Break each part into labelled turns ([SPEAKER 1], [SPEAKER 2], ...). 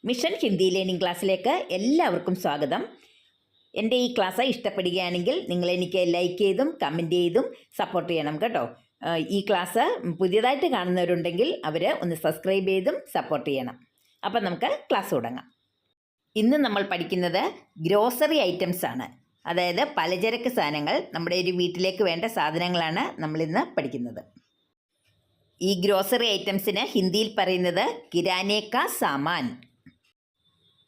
[SPEAKER 1] Mission Hindi learning ക്ലാസ്സിലേക്ക് എല്ലാവർക്കും സ്വാഗതം. എൻ്റെ ഈ ക്ലാസ് ഇഷ്ടപ്പെടുകയാണെങ്കിൽ നിങ്ങൾ എനിക്ക് ലൈക്ക് ചെയ്തും കമൻറ്റ് ചെയ്തും സപ്പോർട്ട് ചെയ്യണം കേട്ടോ. ഈ ക്ലാസ് പുതിയതായിട്ട് കാണുന്നവരുണ്ടെങ്കിൽ അവർ ഒന്ന് സബ്സ്ക്രൈബ് ചെയ്തും സപ്പോർട്ട് ചെയ്യണം. അപ്പം നമുക്ക് ക്ലാസ് തുടങ്ങാം. ഇന്ന് നമ്മൾ പഠിക്കുന്നത് ഗ്രോസറി ഐറ്റംസ് ആണ്. അതായത് പലചരക്ക് സാധനങ്ങൾ, നമ്മുടെ ഒരു വീട്ടിലേക്ക് വേണ്ട സാധനങ്ങളാണ് നമ്മളിന്ന് പഠിക്കുന്നത്. ഈ ഗ്രോസറി ഐറ്റംസിന് ഹിന്ദിയിൽ പറയുന്നത് കിരാനെ കാ സാമാൻ.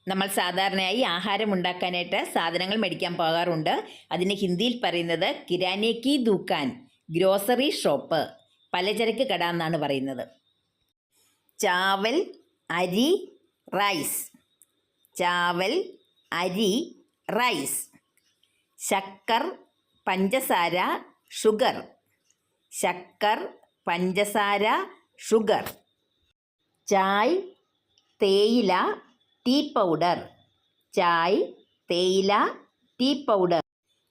[SPEAKER 1] നമ്മൾ സാധാരണയായി ആഹാരം ഉണ്ടാക്കാനായിട്ട് സാധനങ്ങൾ മേടിക്കാൻ പോകാറുണ്ട്. അതിന് ഹിന്ദിയിൽ പറയുന്നത് കിരാനെ കി ദുക്കാൻ, ഗ്രോസറി ഷോപ്പ്, പലചരക്ക് കട എന്നാണ് പറയുന്നത്. ചാവൽ, അരി, റൈസ്. ചാവൽ, അരി, റൈസ്. ശക്കർ, പഞ്ചസാര, ഷുഗർ. ശക്കർ, പഞ്ചസാര, ഷുഗർ. ചായ്, തേയില, ടീ പൗഡർ. ചായ്, തേയില, ടീ പൗഡർ.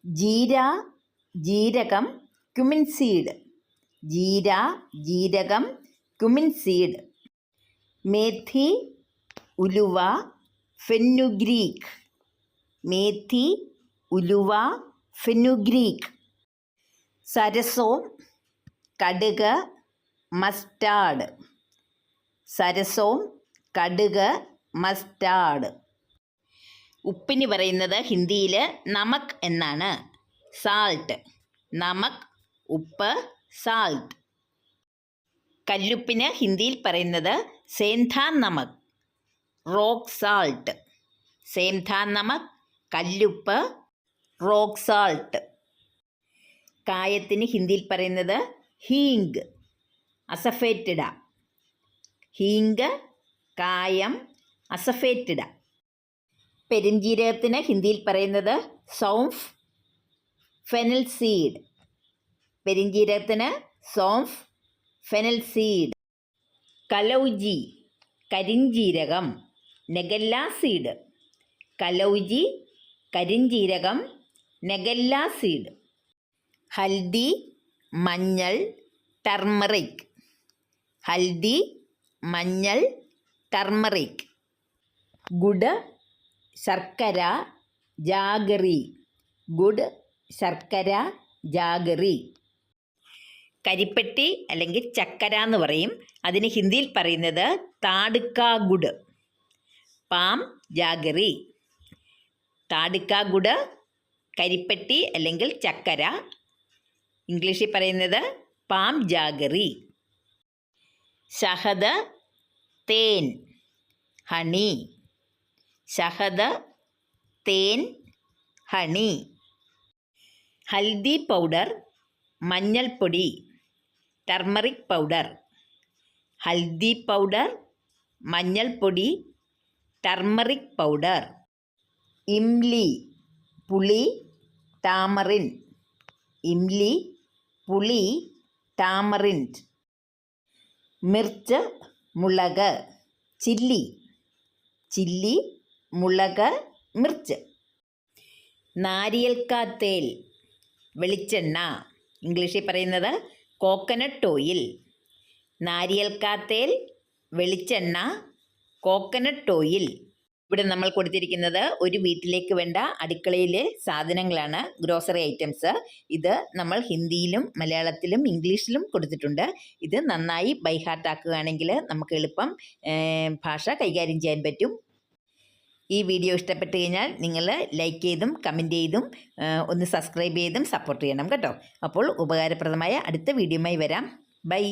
[SPEAKER 1] ജീര, ജീരകം, ക്യുമിൻ സീഡ്. ജീര, ജീരകം, ക്യുമിൻ സീഡ്. മേഥി, ഉലുവ, ഫെന്നുഗ്രീക്ക്. മേഥി, ഉലുവ, ഫെന്നുഗ്രീക്ക്. സരസോം, കടുക്, മസ്റ്റാർഡ്. സരസോം, കടുക്, മസ്റ്റാർഡ്. ഉപ്പിന് പറയുന്നത് ഹിന്ദിയിൽ നമക് എന്നാണ്. സാൾട്ട്. നമക്, ഉപ്പ്, സാൾട്ട്. കല്ലുപ്പിന് ഹിന്ദിയിൽ പറയുന്നത് സേന്ധാ നമക്, റോക്ക് സാൾട്ട്. സേന്ധാ നമക്, കല്ലുപ്പ്, റോക്ക് സാൾട്ട്. കായത്തിന് ഹിന്ദിയിൽ പറയുന്നത് ഹീങ്, അസഫേറ്റിഡ. ഹീങ്, കായം, അസഫേറ്റിഡ. പെരിഞ്ജീരകത്തിന് ഹിന്ദിയിൽ പറയുന്നത് സൗംഫ്, ഫെനൽ സീഡ്. പെരിഞ്ജീരകത്തിന് സൗംഫ്, ഫെനൽ സീഡ്. കലൗജി, കരിഞ്ജീരകം, നെഗല്ല സീഡ്. കലൗജി, കരിഞ്ജീരകം, നെഗല്ല സീഡ്. ഹൽദി, മഞ്ഞൾ, ടർമറിക്. ഹൽദി, മഞ്ഞൾ, ടർമറിക്. ഗുഡ്, ശർക്കര, ജാഗറി. ഗുഡ്, ശർക്കര, ജാഗറി. കരിപ്പെട്ടി അല്ലെങ്കിൽ ചക്കര എന്ന് പറയും. അതിന് ഹിന്ദിയിൽ പറയുന്നത് താടുക്ക ഗുഡ്, പാം ജാഗറി. താടുക്ക ഗുഡ്, കരിപ്പെട്ടി അല്ലെങ്കിൽ ചക്കര. ഇംഗ്ലീഷിൽ പറയുന്നത് പാം ജാഗറി. ഷഹദ്, തേൻ, ഹണി. ഷഹദ്, തേൻ, ഹണി. ഹൽദി പൗഡർ, മഞ്ഞൾപ്പൊടി, ടർമറിക് പൗഡർ. ഹൽദി പൗഡർ, മഞ്ഞൾപ്പൊടി, ടർമറിക് പൗഡർ. ഇംലി, പുളി, ടാമറിൻ. ഇംലി, പുളി, ടാമറിൻഡ്. മിർച്ച്, മുളക്, ചില്ലി. ചില്ലി, മുളക്, മിർച്ച്. നാരിയൽ കാ തേൽ, വെളിച്ചെണ്ണ. ഇംഗ്ലീഷിൽ പറയുന്നത് കോക്കനട്ട് ഓയിൽ. നാരിയൽ കാ തേൽ, വെളിച്ചെണ്ണ, കോക്കനട്ട് ഓയിൽ. ഇവിടെ നമ്മൾ കൊടുത്തിരിക്കുന്നത് ഒരു വീട്ടിലേക്ക് വേണ്ട അടുക്കളയിലെ സാധനങ്ങളാണ്, ഗ്രോസറി ഐറ്റംസ്. ഇത് നമ്മൾ ഹിന്ദിയിലും മലയാളത്തിലും ഇംഗ്ലീഷിലും കൊടുത്തിട്ടുണ്ട്. ഇത് നന്നായി ബൈ ഹാർട്ട് ആക്കുകയാണെങ്കിൽ നമുക്ക് എളുപ്പം ഭാഷ കൈകാര്യം ചെയ്യാൻ പറ്റും. ഈ വീഡിയോ ഇഷ്ടപ്പെട്ട് കഴിഞ്ഞാൽ നിങ്ങൾ ലൈക്ക് ചെയ്തും കമൻറ്റ് ചെയ്തും ഒന്ന് സബ്സ്ക്രൈബ് ചെയ്തും സപ്പോർട്ട് ചെയ്യണം കേട്ടോ. അപ്പോൾ ഉപകാരപ്രദമായ അടുത്ത വീഡിയോയുമായി വരാം. ബൈ.